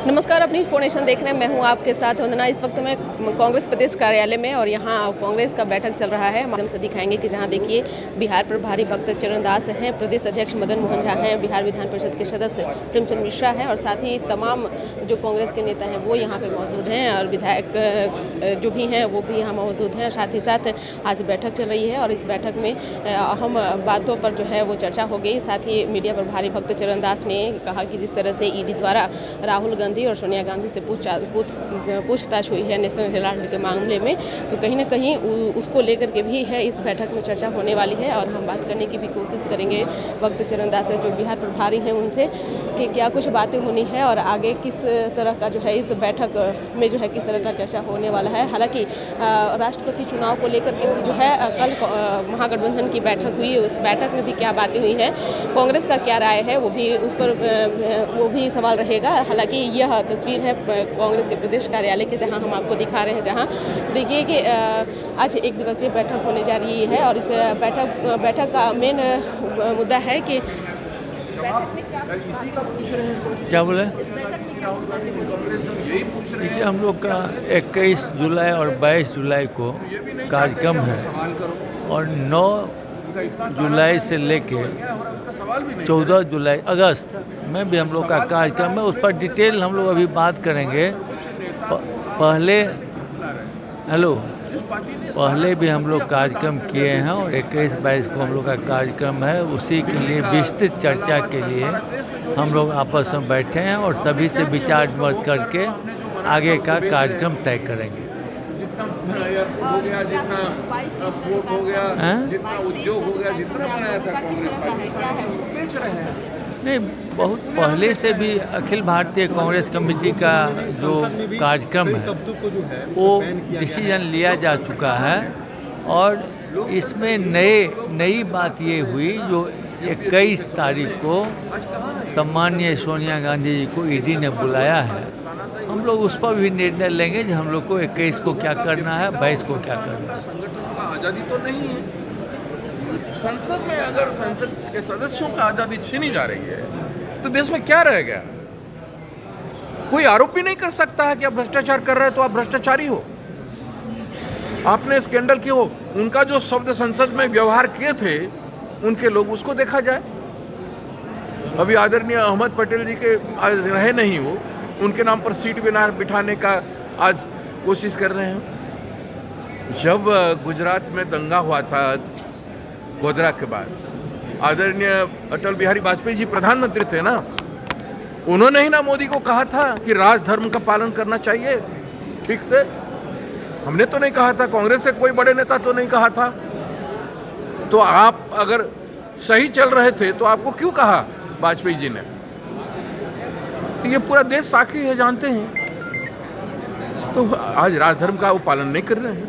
नमस्कार, अपनी फोनेशन देख रहे हैं। मैं हूं आपके साथ वंदना। इस वक्त मैं कांग्रेस प्रदेश कार्यालय में और यहां कांग्रेस का बैठक चल रहा है। माध्यम से दिखाएंगे कि जहां देखिए बिहार प्रभारी भक्त चरण दास हैं, प्रदेश अध्यक्ष मदन मोहन झा हैं, बिहार विधान परिषद के सदस्य प्रेमचंद मिश्रा हैं और साथ ही तमाम जो कांग्रेस के नेता हैं वो यहाँ पे मौजूद हैं और विधायक जो भी हैं वो भी यहाँ मौजूद हैं। साथ ही साथ आज बैठक चल रही है और इस बैठक में अहम बातों पर जो है वो चर्चा हो गई। साथ ही मीडिया प्रभारी भक्त चरण दास ने कहा कि जिस तरह से ईडी द्वारा राहुल गांधी और सोनिया गांधी से पूछताछ हुई है नेशनल हेराल्ड के मामले में, तो कहीं ना कहीं उसको लेकर के भी है इस बैठक में चर्चा होने वाली है। और हम बात करने की भी कोशिश करेंगे भक्त चरण दास जो बिहार प्रभारी हैं उनसे कि क्या कुछ बातें होनी है और आगे किस तरह का जो है इस बैठक में जो है किस तरह का चर्चा होने वाला है। हालांकि राष्ट्रपति चुनाव को लेकर के भी जो है कल महागठबंधन की बैठक हुई, उस बैठक में भी क्या बातें हुई है, कांग्रेस का क्या राय है, वो भी उस पर वो भी सवाल रहेगा। हालांकि यह तस्वीर है कांग्रेस के प्रदेश कार्यालय की, जहां हम आपको दिखा रहे हैं। जहां देखिए कि आज एक दिवसीय बैठक होने जा रही है और इस बैठक का मेन मुद्दा है कि क्या बोले देखिए, हम लोग का 21 जुलाई और 22 जुलाई को कार्यक्रम है और 9 जुलाई से लेके 14 जुलाई अगस्त में भी हम लोग का कार्यक्रम है। उस पर डिटेल हम लोग अभी बात करेंगे। पहले भी हम लोग कार्यक्रम किए हैं और 21-22 को हम लोग का कार्यक्रम है। उसी के लिए विस्तृत चर्चा के लिए हम लोग आपस में बैठे हैं और सभी से विचार विमर्श करके आगे का कार्यक्रम तय करेंगे। हो गया, जितना वोट हो गया, जितना उद्योग हो गया, जितना बनाया था कांग्रेस बेच रहे हैं। नहीं, बहुत पहले से भी अखिल भारतीय कांग्रेस कमेटी का जो कार्यक्रम है वो डिसीजन लिया जा चुका है और इसमें नई बात ये हुई जो 21 तारीख को सम्माननीय सोनिया गांधी जी को ईडी ने बुलाया है। हम लोग उस पर भी निर्णय लेंगे कि हम लोग को 21 को क्या करना है, 22 को क्या करना है। संगठन का आज़ादी तो नहीं है। संसद में अगर संसद के सदस्यों का आज़ादी छीनी जा रही है तो देश में क्या रह गया? कोई आरोप भी नहीं कर सकता है कि आप भ्रष्टाचार कर रहे हो तो आप भ्रष्टाचारी हो। आपने स्कैंडल किया हो, उनका जो शब्द संसद में व्यवहार किए थे उनके लोग, उसको देखा जाए। अभी आदरणीय अहमद पटेल जी के आज रहे नहीं, वो उनके नाम पर सीट बिठाने का आज कोशिश कर रहे हैं। जब गुजरात में दंगा हुआ था गोधरा के बाद, आदरणीय अटल बिहारी वाजपेयी जी प्रधानमंत्री थे ना, उन्होंने ही ना मोदी को कहा था कि राजधर्म का पालन करना चाहिए। ठीक से हमने तो नहीं कहा था, कांग्रेस से कोई बड़े नेता तो नहीं कहा था। तो आप अगर सही चल रहे थे तो आपको क्यों कहा वाजपेयी जी ने? तो ये पूरा देश साक्षी है, जानते हैं। तो आज राजधर्म का वो पालन नहीं कर रहे हैं।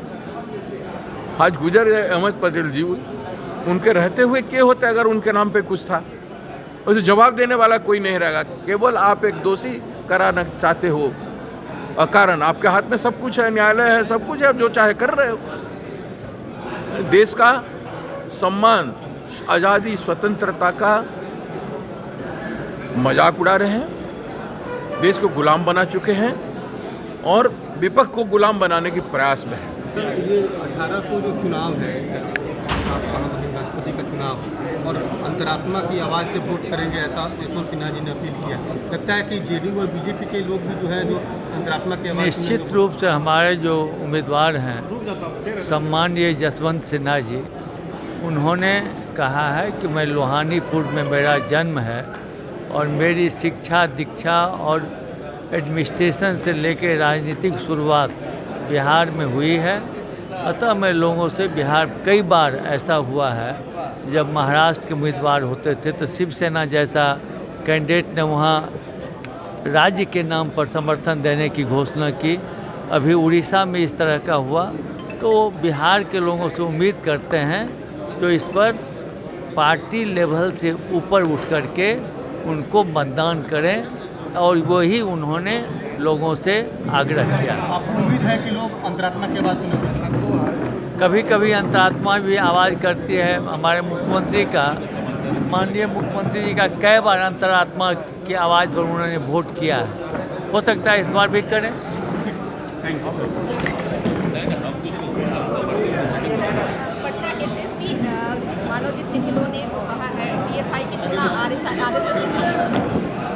आज गुजर गए अहमद पटेल जी, उनके रहते हुए क्या होते अगर उनके नाम पे कुछ था? उसे जवाब देने वाला कोई नहीं रहेगा। केवल आप एक दोषी कराना चाहते हो अकारण। आपके हाथ में सब कुछ है, न्यायालय है, सब कुछ है, आप जो चाहे कर रहे हो। देश का सम्मान, आज़ादी, स्वतंत्रता का मजाक उड़ा रहे हैं, देश को गुलाम बना चुके हैं और विपक्ष को गुलाम बनाने के प्रयास में है। ये 18 को जो चुनाव है, राष्ट्रपति का चुनाव, और अंतरात्मा की आवाज़ से वोट करेंगे, ऐसा यशवंत सिन्हा जी ने अपील किया। लगता है कि जेडीयू और बीजेपी के लोग भी जो है जो अंतरात्मा की आवाज़, निश्चित रूप से हमारे जो उम्मीदवार हैं सम्माननीय यशवंत सिन्हा जी, उन्होंने कहा है कि मैं लोहानीपुर में मेरा जन्म है और मेरी शिक्षा दीक्षा और एडमिनिस्ट्रेशन से लेकर राजनीतिक शुरुआत बिहार में हुई है। अतः मैं लोगों से, बिहार कई बार ऐसा हुआ है जब महाराष्ट्र के उम्मीदवार होते थे तो शिवसेना जैसा कैंडिडेट ने वहाँ राज्य के नाम पर समर्थन देने की घोषणा की। अभी उड़ीसा में इस तरह का हुआ। तो बिहार के लोगों से उम्मीद करते हैं जो इस पर पार्टी लेवल से ऊपर उठ करके उनको मतदान करें और वही उन्होंने लोगों से आग्रह किया। आपको उम्मीद है कि लोग अंतरात्मा की आवाज़ सुनेंगे? कभी कभी अंतरात्मा भी आवाज़ करती है। हमारे मुख्यमंत्री का, माननीय मुख्यमंत्री जी का कई बार अंतरात्मा की आवाज़ पर उन्होंने वोट किया है। हो सकता है इस बार भी करें। Thank you. Patna SSP Manoj Singh ने कहा है पीएफआई की तुलना आरएसएस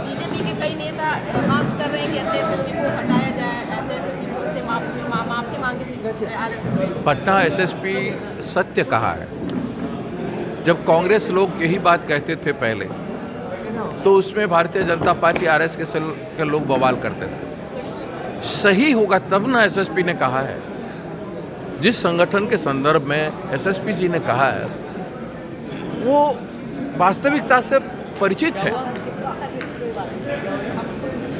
बीजेपी के कई नेता मांग कर रहे हैं कि एसएसपी को हटाया जाए, एसएसपी से माफी मांगे आरएसएस से। पटना एसएसपी सत्य कहा है। जब कांग्रेस लोग यही बात कहते थे पहले, तो उसमें भारतीय जनता पार्टी आरएसएस के लोग बवाल करते थे। सही होगा तब ना एसएसपी ने कहा है। जिस संगठन के संदर्भ में एसएसपी जी ने कहा है वो वास्तविकता से परिचित है,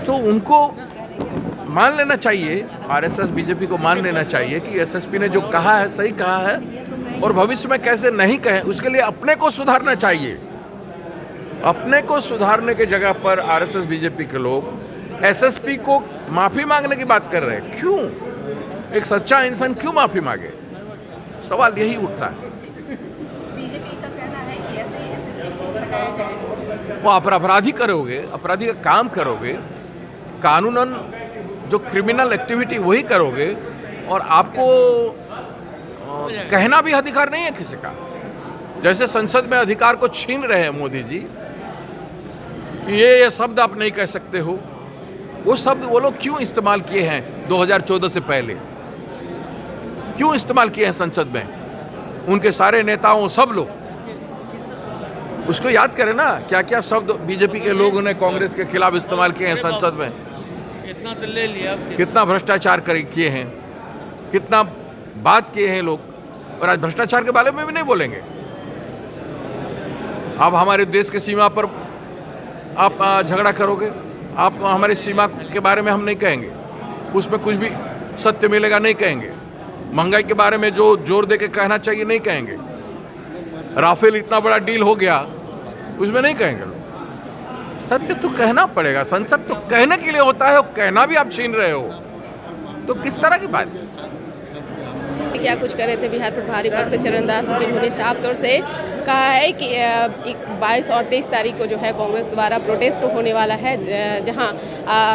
तो उनको मान लेना चाहिए, आरएसएस बीजेपी को मान लेना चाहिए कि एसएसपी ने जो कहा है सही कहा है, और भविष्य में कैसे नहीं कहें उसके लिए अपने को सुधारना चाहिए। अपने को सुधारने के जगह पर आरएसएस बीजेपी के लोग एसएसपी को माफी मांगने की बात कर रहे हैं। क्यों? एक सच्चा इंसान क्यों माफी मांगे? सवाल यही उठता है। बीजेपी का कहना है कि ऐसे ही एसएसपी को हटाया जाए। वो अपराधी करोगे, अपराधी का काम करोगे, कानूनन जो क्रिमिनल एक्टिविटी वही करोगे, और आपको कहना भी अधिकार नहीं है किसी का। जैसे संसद में अधिकार को छीन रहे हैं मोदी जी, ये शब्द आप नहीं कह सकते हो। वो शब्द वो लोग क्यों इस्तेमाल किए हैं 2014 से पहले? क्यों इस्तेमाल किए हैं संसद में? उनके सारे नेताओं सब लोग उसको याद करें ना, क्या क्या शब्द बीजेपी के लोगों ने कांग्रेस के खिलाफ इस्तेमाल किए हैं संसद में। इतना तो ले लिया, कितना भ्रष्टाचार किए हैं, कितना बात किए हैं लोग, और आज भ्रष्टाचार के बारे में भी नहीं बोलेंगे। आप हमारे देश की सीमा पर आप झगड़ा करोगे, आप हमारी सीमा के बारे में हम नहीं कहेंगे, उसमें कुछ भी सत्य मिलेगा नहीं कहेंगे। महंगाई के बारे में जो जोर दे के कहना चाहिए नहीं कहेंगे। राफेल इतना बड़ा डील हो गया उसमें नहीं कहेंगे लोग। सत्य तो कहना पड़ेगा। संसद तो कहने के लिए होता है, कहना भी आप छीन रहे हो, तो किस तरह की बात है? क्या कुछ कर रहे थे बिहार प्रभारी भक्त चरणदास, जिन्होंने साफ तौर से कहा है कि 22 और 23 तारीख को जो है कांग्रेस द्वारा प्रोटेस्ट होने वाला है, जहां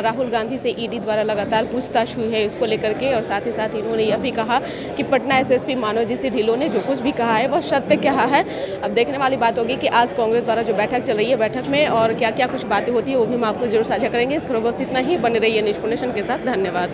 राहुल गांधी से ईडी द्वारा लगातार पूछताछ हुई है इसको लेकर के। और साथ ही साथ इन्होंने यह भी कहा कि पटना एसएसपी मनोज सिंह ढिल्लों ने जो कुछ भी कहा है वह सत्य कहा है। अब देखने वाली बात होगी कि आज कांग्रेस द्वारा जो बैठक चल रही है, बैठक में और क्या क्या कुछ बातें होती है वो भी हम आपको जरूर साझा करेंगे। इस खबर बस इतना ही। बने रहिए न्यूज़ नेशन के साथ। धन्यवाद।